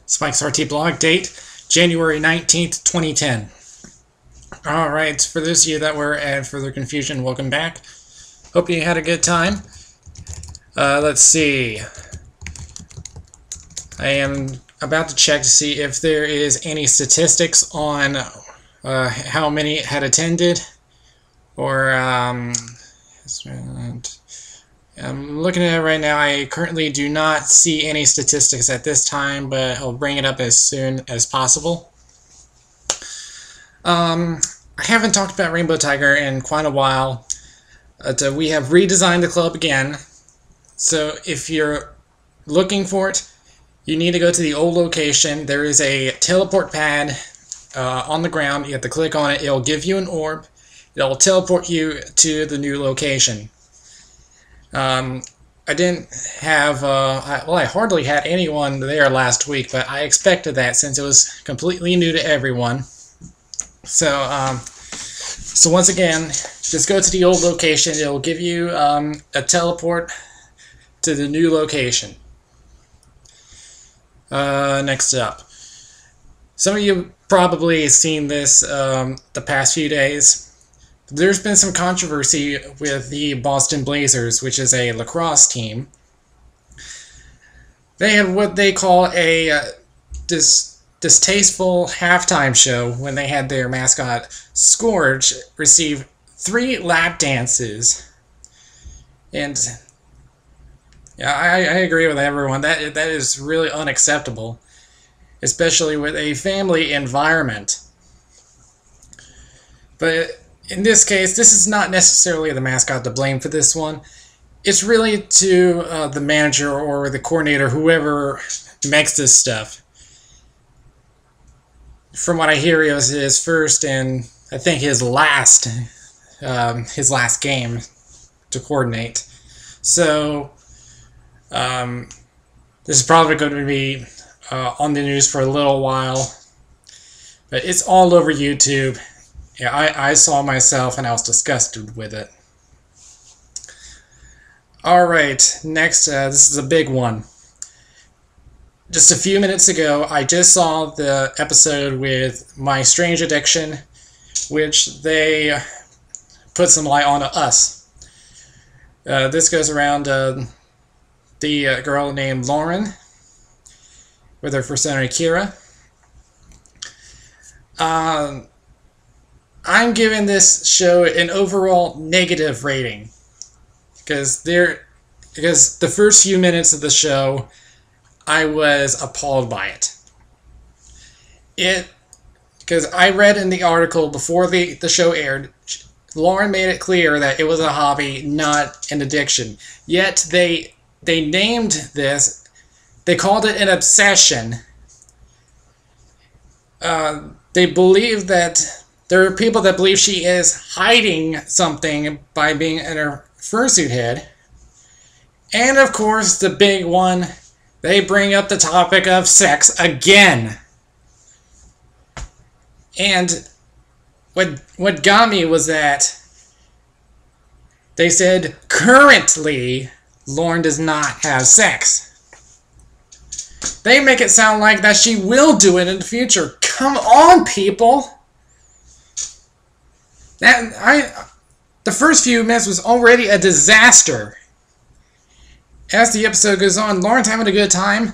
Spike's RT blog date, January 19th, 2010. Alright, for those of you that were at further confusion, welcome back. Hope you had a good time. Let's see. I am about to check to see if there is any statistics on how many had attended, or I'm looking at it right now. I currently do not see any statistics at this time, but I'll bring it up as soon as possible. I haven't talked about Rainbow Tiger in quite a while. We have redesigned the club again, so if you're looking for it, you need to go to the old location. There is a teleport pad on the ground. You have to click on it. It'll give you an orb. It'll teleport you to the new location. I didn't have, I hardly had anyone there last week, but I expected that since it was completely new to everyone. So, so once again, just go to the old location. It'll give you a teleport to the new location. Next up, some of you probably seen this the past few days. There's been some controversy with the Boston Blazers, which is a lacrosse team. They had what they call a distasteful halftime show when they had their mascot Scourge receive 3 lap dances. And yeah, I agree with everyone. That is really unacceptable, especially with a family environment. But in this case, this is not necessarily the mascot to blame for this one. It's really to the manager or the coordinator, whoever makes this stuff. From what I hear, it was his first and I think his last game to coordinate. So this is probably going to be on the news for a little while, but it's all over YouTube. Yeah, I saw myself and I was disgusted with it. Alright, next, this is a big one. Just a few minutes ago, I just saw the episode with My Strange Addiction, which they put some light on Us. This goes around the girl named Lauren, with her first name Kira. I'm giving this show an overall negative rating because the first few minutes of the show, I was appalled by it. Because I read in the article before the show aired, Lauren made it clear that it was a hobby, not an addiction. Yet they named this, they called it an obsession. They believe that there are people that believe she is hiding something by being in her fursuit head. And of course, the big one, they bring up the topic of sex again. And what got me was that they said, currently, Lauren does not have sex. They make it sound like that she will do it in the future. Come on, people! The first few minutes was already a disaster. As the episode goes on, Lauren's having a good time,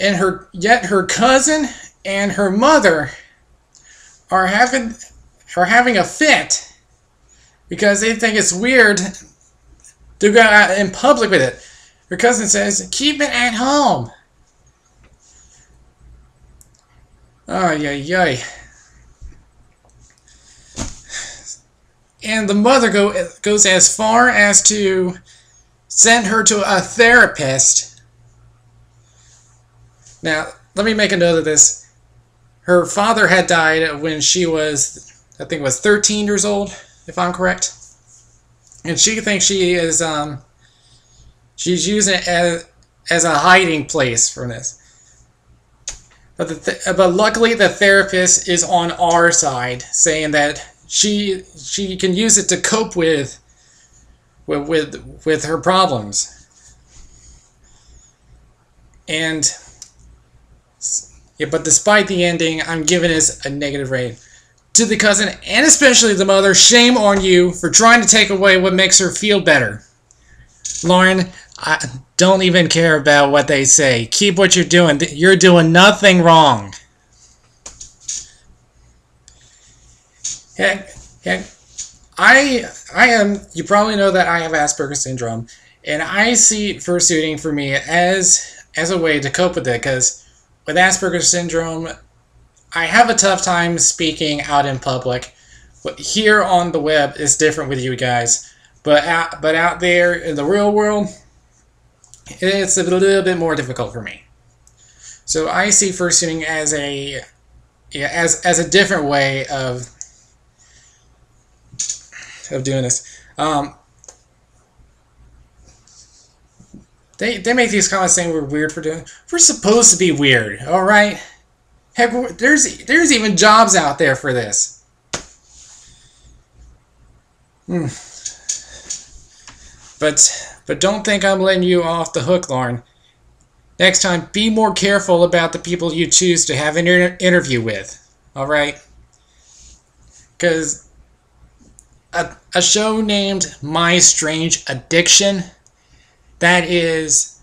and yet her cousin and her mother are having a fit because they think it's weird to go out in public with it. Her cousin says, "Keep it at home." Oh, yeah. And the mother goes as far as to send her to a therapist. Now, let me make a note of this. Her father had died when she was, I think it was 13 years old, if I'm correct. And she thinks she is, she's using it as a hiding place from this. But luckily the therapist is on our side, saying that she can use it to cope with her problems. And Yeah, but despite the ending, I'm giving this a negative rating. To the cousin, and especially the mother, shame on you for trying to take away what makes her feel better. Lauren, I don't even care about what they say. Keep what you're doing. You're doing nothing wrong. Heck, I am, you probably know that I have Asperger's syndrome, and I see fursuiting for me as a way to cope with it, because with Asperger's syndrome, I have a tough time speaking out in public. But here on the web is different with you guys, but out there in the real world, it's a little bit more difficult for me. So I see fursuiting as a different way of doing this. They make these comments saying we're weird for doing it. We're supposed to be weird, all right? Heck, there's even jobs out there for this. But don't think I'm letting you off the hook, Lauren. Next time, be more careful about the people you choose to have an interview with, all right? Because a show named My Strange Addiction, that is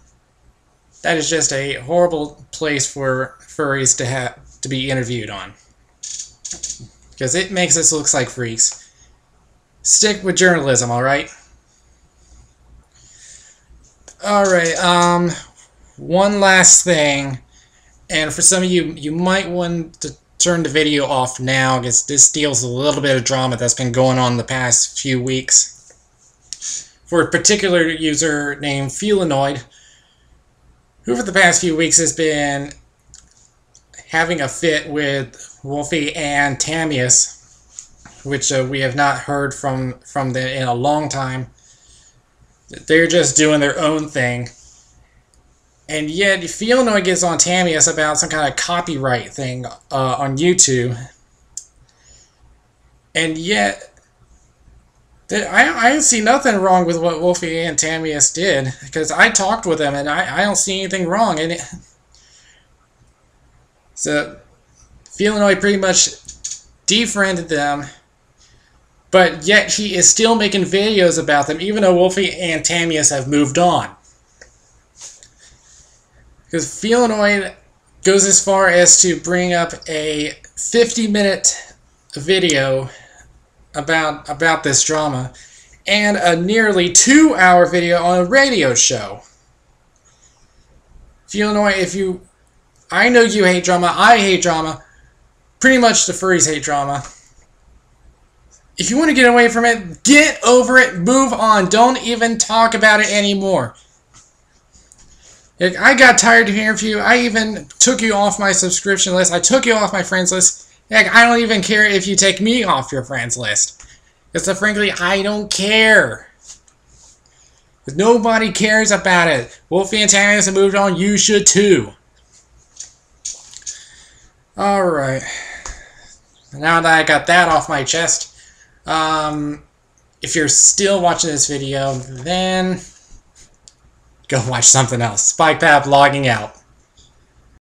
just a horrible place for furries to be interviewed on, because it makes us look like freaks. Stick with journalism, all right? All right. One last thing, and for some of you, you might want to turn the video off now, because this deals with a little bit of drama that's been going on the past few weeks. For a particular user named Felinoid, who for the past few weeks has been having a fit with Wolfie and Tamius, which we have not heard from them in a long time. They're just doing their own thing. And yet, Felinoid gets on Tamius about some kind of copyright thing on YouTube. And yet, I see nothing wrong with what Wolfie and Tamius did, because I talked with them and I don't see anything wrong in it. So, Felinoid pretty much defriended them, but yet he is still making videos about them, even though Wolfie and Tamius have moved on. Because Felinoid goes as far as to bring up a 50-minute video about this drama, and a nearly 2-hour video on a radio show. Felinoid, I know you hate drama, I hate drama, pretty much the furries hate drama. If you want to get away from it, get over it, move on, don't even talk about it anymore. I got tired of hearing from you. I even took you off my subscription list. I took you off my friends list. Heck, I don't even care if you take me off your friends list. Because frankly, I don't care. Because nobody cares about it. Wolfie and Tamius have moved on. You should too. Alright. Now that I got that off my chest, if you're still watching this video, then go watch something else. SpikePap logging out.